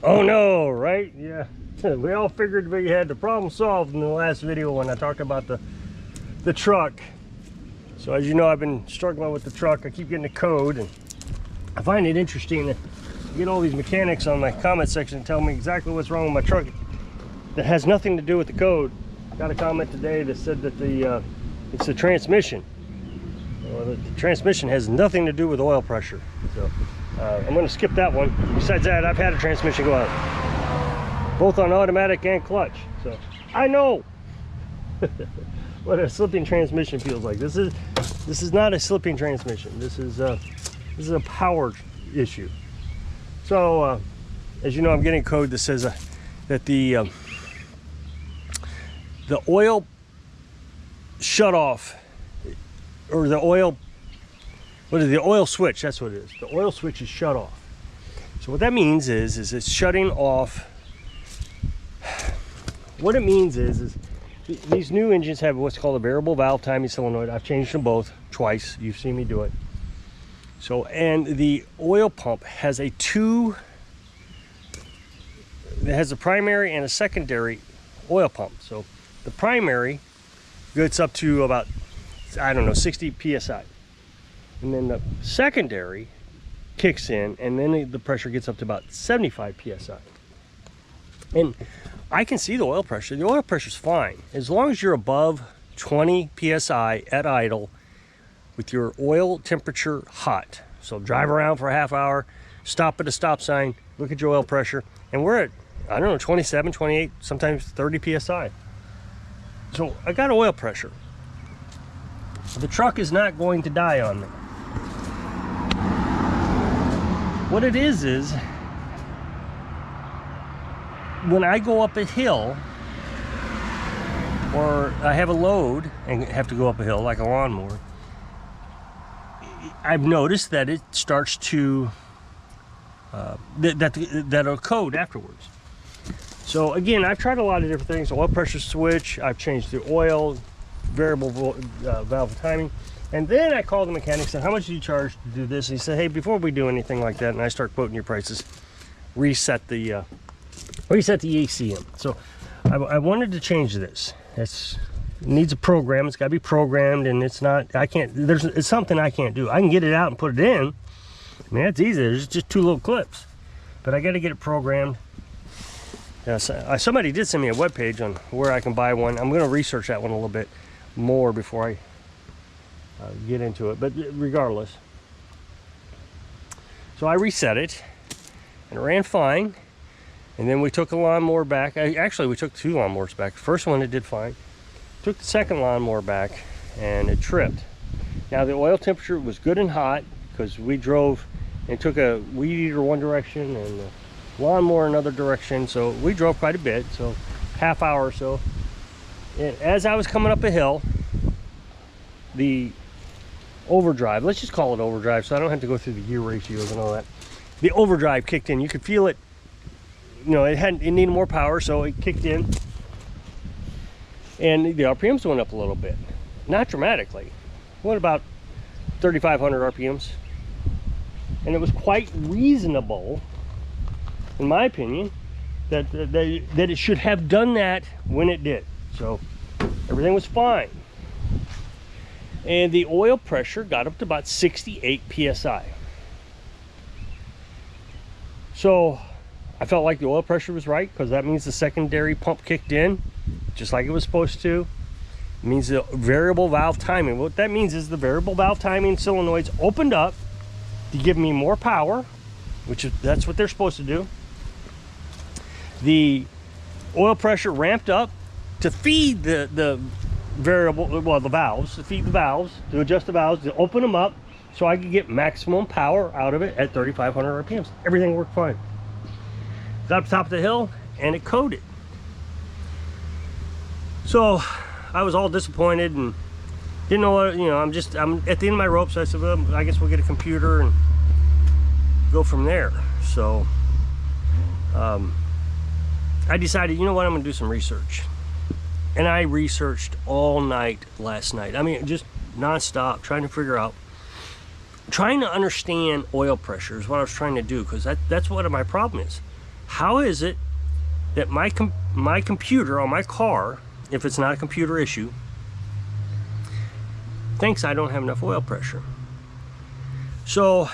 Oh no, right? Yeah. We all figured we had the problem solved in the last video when I talked about the truck. So as you know, I've been struggling with the truck. I keep getting the code, and I find it interesting to get all these mechanics on my comment section and tell me exactly what's wrong with my truck that has nothing to do with the code. Got a comment today that said that it's the transmission. Well, the transmission has nothing to do with oil pressure. So I'm going to skip that one. Besides that, I've had a transmission go out, both on automatic and clutch. So I know what a slipping transmission feels like. This is not a slipping transmission. This is a power issue. So as you know, I'm getting code that says that the oil shut off, or the oil switch, that's what it is. The oil switch is shut off. So what that means is it's shutting off. What it means is these new engines have what's called a variable valve timing solenoid. I've changed them both twice. You've seen me do it. So, and the oil pump has it has a primary and a secondary oil pump. So the primary gets up to about, I don't know, 60 psi, and then the secondary kicks in, and then the pressure gets up to about 75 psi. And I can see the oil pressure. The oil pressure is fine as long as you're above 20 psi at idle with your oil temperature hot. So drive around for a half hour, stop at a stop sign, look at your oil pressure, and we're at, I don't know, 27, 28, sometimes 30 psi. So I got oil pressure. The truck is not going to die on me. What it is when I go up a hill, or I have a load and have to go up a hill like a lawnmower, I've noticed that it starts to that'll code afterwards. So again, I've tried a lot of different things. Oil pressure switch, I've changed the oil, variable valve timing, and then I called the mechanic, said, how much do you charge to do this? And he said, hey, before we do anything like that, and I start quoting your prices, reset the ECM. So I wanted to change this. It needs a program. It's got to be programmed, and it's not, it's something I can't do. I can get it out and put it in. I mean, that's easy. There's just two little clips, but I got to get it programmed. Somebody did send me a webpage on where I can buy one. I'm going to research that one a little bit more before I get into it, but regardless. So I reset it, and it ran fine. And then we took a lawnmower back. Actually, we took two lawnmowers back. The first one, it did fine. Took the second lawnmower back, and it tripped. Now, the oil temperature was good and hot because we drove and took a weed eater one direction and the lawnmower another direction. So we drove quite a bit, so half hour or so. And as I was coming up a hill, the overdrive, let's just call it overdrive so I don't have to go through the gear ratios and all that. The overdrive kicked in. You could feel it. You know, it needed more power, so it kicked in, and the RPMs went up a little bit, not dramatically. What, about 3,500 RPMs, and it was quite reasonable, in my opinion, that it should have done that when it did. So everything was fine, and the oil pressure got up to about 68 psi. So I felt like the oil pressure was right, because that means the secondary pump kicked in just like it was supposed to. It means the variable valve timing. What that means is the variable valve timing solenoids opened up to give me more power, that's what they're supposed to do. The oil pressure ramped up to feed the variable, well, the valves, to feed the valves, to adjust the valves, to open them up so I could get maximum power out of it at 3,500 RPMs. Everything worked fine. Got up top of the hill, and it coded. So I was all disappointed and didn't know what, I'm at the end of my rope. So I said, well, I guess we'll get a computer and go from there. So I decided, you know what, I'm gonna do some research. And I researched all night last night. I mean, just nonstop, trying to understand oil pressure is what I was trying to do, because that's what my problem is. how is it that my computer on my car, if it's not a computer issue, thinks I don't have enough oil pressure? So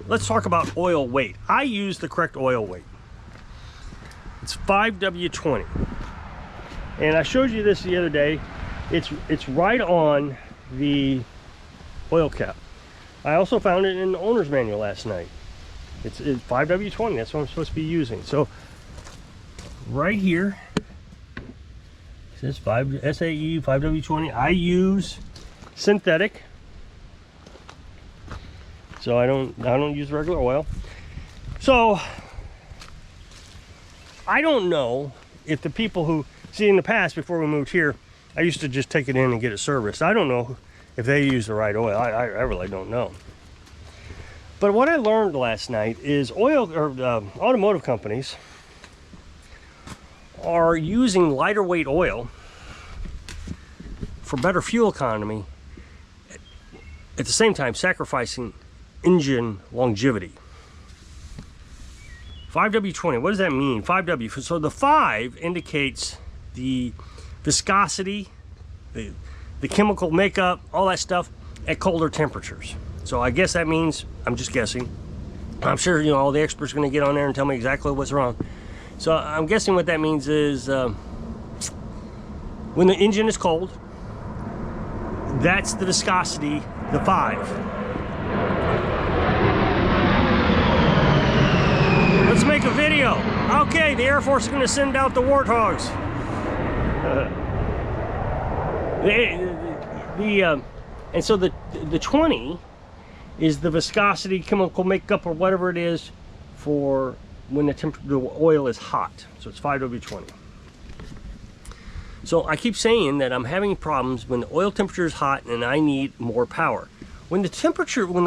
let's talk about oil weight. I use the correct oil weight. It's 5W20. And I showed you this the other day. It's right on the oil cap. I also found it in the owner's manual last night. It's 5W20. That's what I'm supposed to be using. So right here it says SAE 5W20. I use synthetic, so I don't use regular oil. So I don't know if the people who see, in the past, before we moved here, I used to just take it in and get it serviced. I don't know if they use the right oil. I really don't know. But what I learned last night is automotive companies are using lighter weight oil for better fuel economy, at the same time sacrificing engine longevity. 5W20, what does that mean? 5W, so the 5 indicates the viscosity, the chemical makeup, all that stuff at colder temperatures. So I guess that means, I'm just guessing, I'm sure all the experts are going to get on there and tell me exactly what's wrong. So I'm guessing what that means is when the engine is cold, that's the viscosity, the 5. Let's make a video. Okay, the Air Force is going to send out the warthogs. And so the 20 is the viscosity, chemical makeup, or whatever it is for when the oil is hot. So it's 5W20. So I keep saying that I'm having problems when the oil temperature is hot and I need more power. When the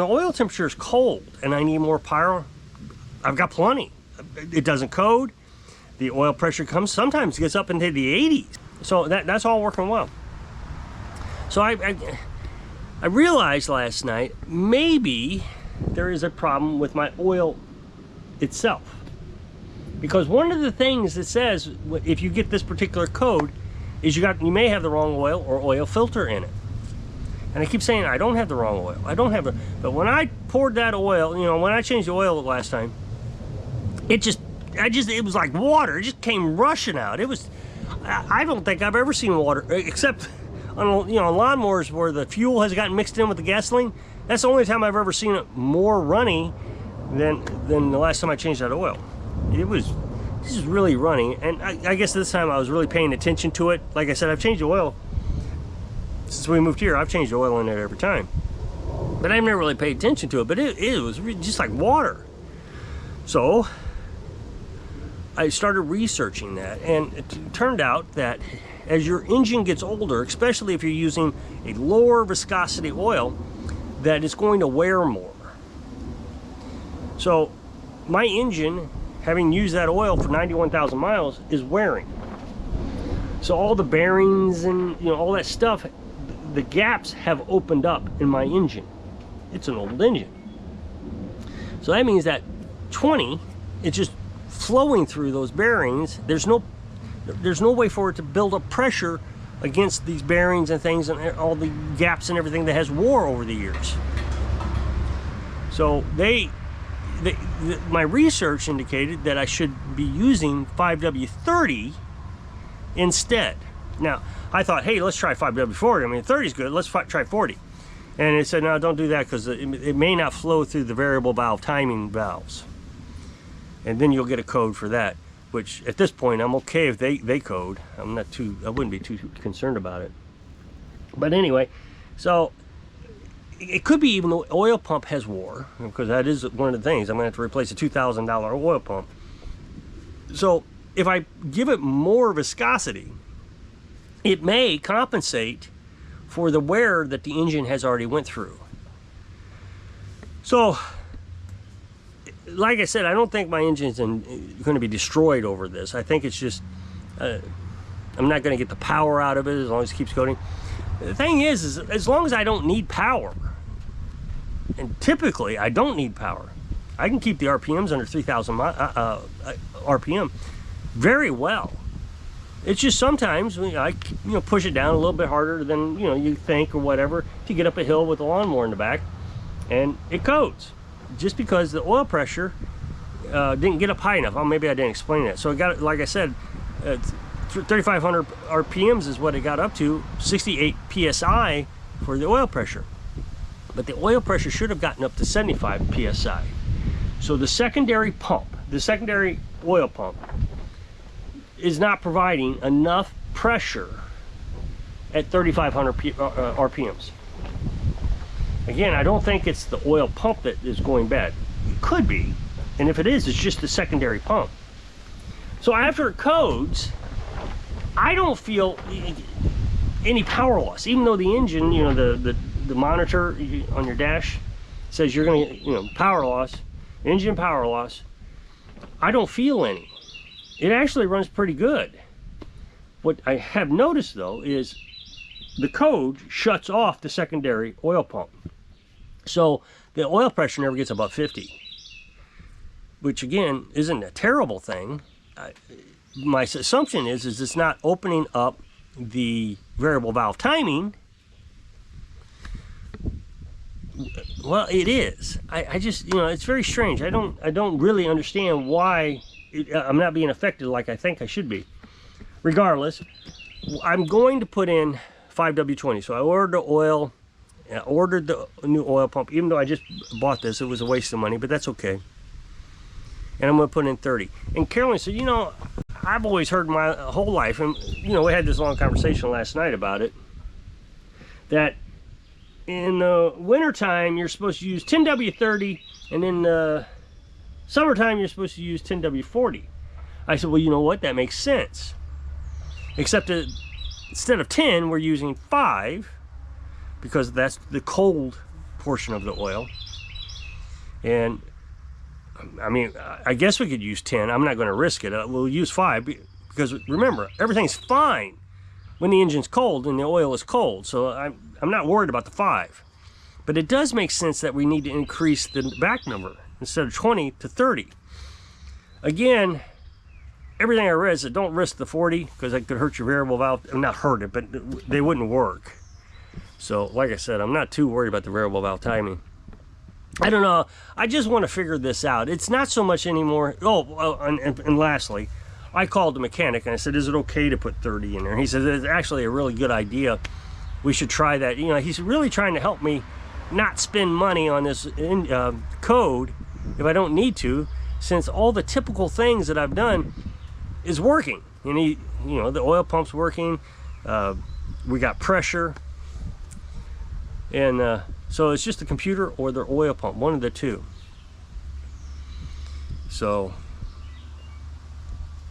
oil temperature is cold and I need more power, I've got plenty. It doesn't code. The oil pressure sometimes gets up into the 80s. So that's all working well. So I realized last night, maybe there is a problem with my oil itself. Because one of the things that says, if you get this particular code, is you may have the wrong oil or oil filter in it. And I keep saying I don't have the wrong oil. I don't have but when I poured that oil, when I changed the oil the last time, it was like water. It just came rushing out. I don't think I've ever seen water, except on lawnmowers where the fuel has gotten mixed in with the gasoline. That's the only time I've ever seen it more runny than the last time I changed that oil. This is really runny, and I guess this time I was really paying attention to it. Like I said, I've changed the oil since we moved here. I've changed the oil in there every time, but I've never really paid attention to it. But it was just like water. So I started researching that, and it turned out that as your engine gets older, especially if you're using a lower viscosity oil, that it's going to wear more. So my engine, having used that oil for 91,000 miles, is wearing. So all the bearings and all that stuff, the gaps have opened up in my engine. It's an old engine. So that means that 20, it's just flowing through those bearings. There's no way for it to build up pressure against these bearings and things and all the gaps and everything that has wore over the years. So my research indicated that I should be using 5W30 instead. Now, I thought, hey, let's try 5W40. I mean, 30 is good. Let's try 40. And it said, no, don't do that because it may not flow through the variable valve timing valves. And then you'll get a code for that, which at this point, I'm okay if they code. I wouldn't be too concerned about it. But anyway, so it could be even the oil pump has wore, because that is one of the things. I'm going to have to replace a $2,000 oil pump. So if I give it more viscosity, it may compensate for the wear that the engine has already went through. So, like I said, I don't think my engine's going to be destroyed over this. I think it's just, I'm not going to get the power out of it as long as it keeps going. The thing is as long as I don't need power, and typically I don't need power, I can keep the RPMs under 3,000 RPM very well. It's just sometimes I push it down a little bit harder than you think or whatever to get up a hill with a lawnmower in the back, and it codes just because the oil pressure didn't get up high enough. Oh, maybe I didn't explain that. So it got, like I said, 3,500 RPMs is what it got up to, 68 psi for the oil pressure. But the oil pressure should have gotten up to 75 psi. So the secondary pump, the secondary oil pump, is not providing enough pressure at 3,500 RPMs. Again, I don't think it's the oil pump that is going bad. It could be, and if it is, it's just the secondary pump. So after it codes, I don't feel any power loss, even though the engine, the monitor on your dash says you're going to, power loss, engine power loss. I don't feel any. It actually runs pretty good. What I have noticed though is the code shuts off the secondary oil pump. So the oil pressure never gets above 50, which again isn't a terrible thing. My assumption is it's not opening up the variable valve timing. Well, it is. I just, it's very strange. I don't really understand why I'm not being affected like I think I should be. Regardless, I'm going to put in 5W20. So I ordered the oil, I ordered the new oil pump, even though I just bought this. It was a waste of money, but that's okay. And I'm going to put in 30. And Carolyn said, I've always heard my whole life, and we had this long conversation last night about it, that in the wintertime you're supposed to use 10W30, and in the summertime you're supposed to use 10W40. I said, well, you know what, that makes sense. Except that instead of 10, we're using 5, because that's the cold portion of the oil. And I mean, I guess we could use 10. I'm not going to risk it. We'll use 5 because remember, everything's fine when the engine's cold and the oil is cold. So I'm not worried about the 5. But it does make sense that we need to increase the back number instead of 20 to 30. Again, everything I read is that don't risk the 40 because that could hurt your variable valve. Not hurt it, but they wouldn't work. So like I said, I'm not too worried about the variable valve timing. I don't know. I just want to figure this out. It's not so much anymore. And lastly, I called the mechanic and I said, is it okay to put 30 in there? And he said, it's actually a really good idea. We should try that. He's really trying to help me not spend money on this code if I don't need to, since all the typical things that I've done is working. And the oil pump's working. We got pressure. And so it's just the computer or the oil pump, one of the two. So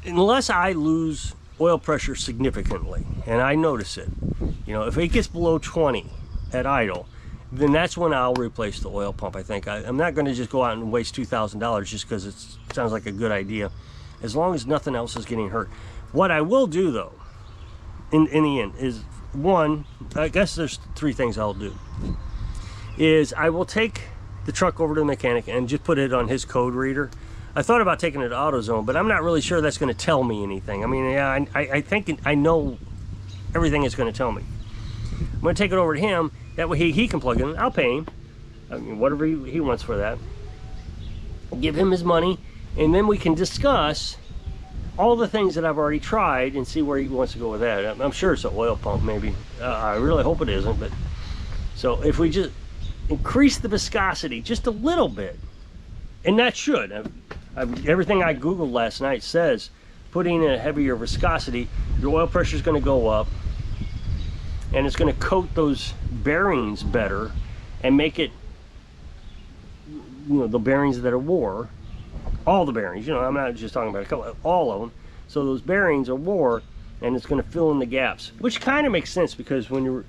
unless I lose oil pressure significantly, and I notice it, if it gets below 20 at idle, then that's when I'll replace the oil pump. I think I'm not going to just go out and waste $2,000 just because it sounds like a good idea, as long as nothing else is getting hurt. What I will do though, in the end, is one, I guess there's 3 things I'll do. Is I will take the truck over to the mechanic and just put it on his code reader. I thought about taking it to AutoZone, but I'm not really sure that's going to tell me anything. I mean, yeah, I think I know everything it's going to tell me. I'm going to take it over to him. That way he can plug it in. I'll pay him. I mean, whatever he wants for that. Give him his money, and then we can discuss all the things that I've already tried and see where he wants to go with that. I'm sure it's an oil pump, maybe. I really hope it isn't, but so if we just increase the viscosity just a little bit, and that should. Everything I Googled last night says putting in a heavier viscosity, your oil pressure is going to go up, and it's going to coat those bearings better and make it, the bearings that are wore, all the bearings, I'm not just talking about a couple, all of them. So those bearings are wore, and it's going to fill in the gaps, which kind of makes sense because when you're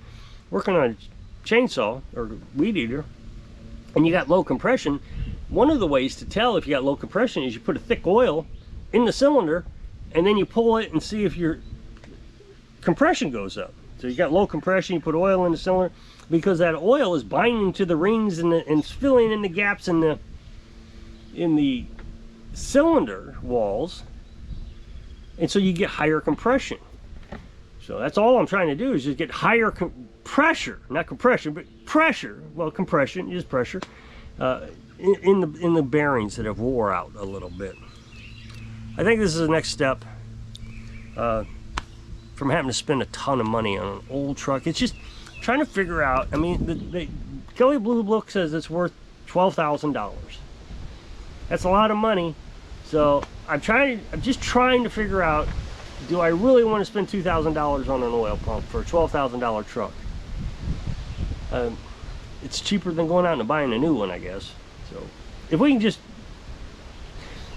working on a chainsaw or weed eater and you got low compression, one of the ways to tell if you got low compression is you put a thick oil in the cylinder and then you pull it and see if your compression goes up. So you got low compression, you put oil in the cylinder because that oil is binding to the rings and filling in the gaps in the in the cylinder walls, and so you get higher compression. So that's all I'm trying to do, is just get higher pressure, not compression, but pressure. Well, compression is pressure in the bearings that have wore out a little bit. I think this is the next step from having to spend a ton of money on an old truck. It's just trying to figure out. I mean, Kelly Blue Book says it's worth $12,000. That's a lot of money. So I'm just trying to figure out, do I really want to spend $2,000 on an oil pump for a $12,000 truck? It's cheaper than going out and buying a new one, I guess. So if we can just,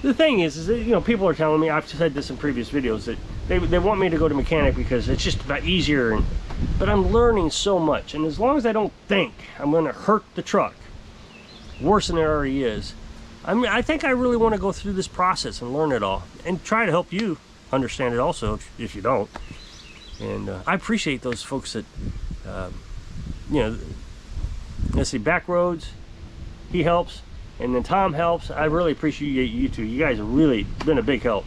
the thing is that, you know, people are telling me, I've said this in previous videos, that they want me to go to mechanic because it's just about easier, but I'm learning so much, and as long as I don't think I'm going to hurt the truck worse than it already is, I think I really want to go through this process and learn it all, and try to help you understand it also if you don't. And I appreciate those folks that you know, let's see, Backroads, he helps, and then Tom helps. I really appreciate you two. You guys have really been a big help,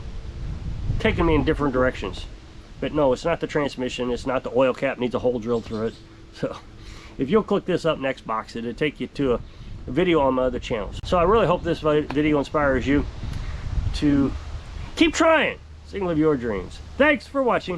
taking me in different directions. But no, it's not the transmission, it's not the oil cap needs a hole drilled through it. So if you'll click this up next box, it'll take you to a video on my other channels. So I really hope this video inspires you to keep trying, sing live your dreams. Thanks for watching.